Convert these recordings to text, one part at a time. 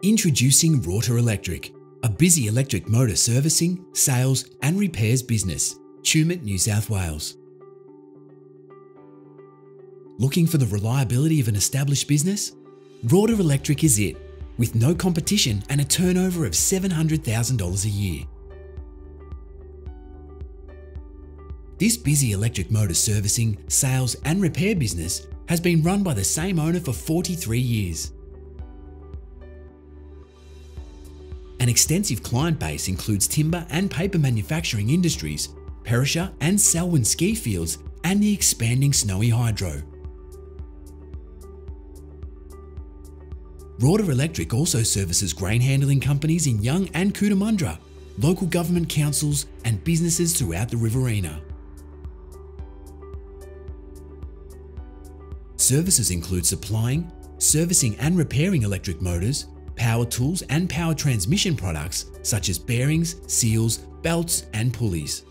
Introducing Rorter Electric, a busy electric motor servicing, sales and repairs business, Tumut, New South Wales. Looking for the reliability of an established business? Rorter Electric is it, with no competition and a turnover of $700,000 a year. This busy electric motor servicing, sales and repair business has been run by the same owner for 43 years. An extensive client base includes timber and paper manufacturing industries, Perisher and Selwyn ski fields, and the expanding Snowy Hydro. Rorter Electric also services grain handling companies in Young and Cootamundra, local government councils and businesses throughout the Riverina. Services include supplying, servicing and repairing electric motors, power tools and power transmission products such as bearings, seals, belts and pulleys.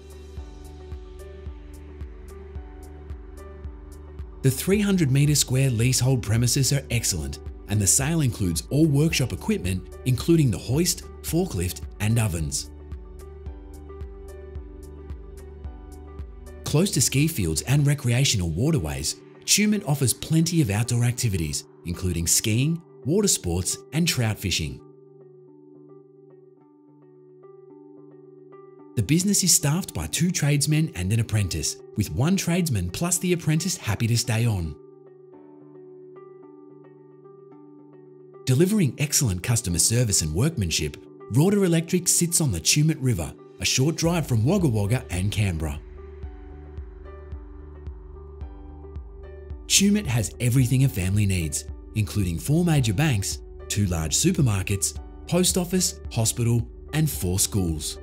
The 300-metre square leasehold premises are excellent, and the sale includes all workshop equipment including the hoist, forklift and ovens. Close to ski fields and recreational waterways, Tumut offers plenty of outdoor activities including skiing, water sports and trout fishing. The business is staffed by 2 tradesmen and an apprentice, with 1 tradesman plus the apprentice happy to stay on. Delivering excellent customer service and workmanship, Rorter Electric sits on the Tumut River, a short drive from Wagga Wagga and Canberra. Tumut has everything a family needs, including 4 major banks, 2 large supermarkets, post office, hospital and 4 schools.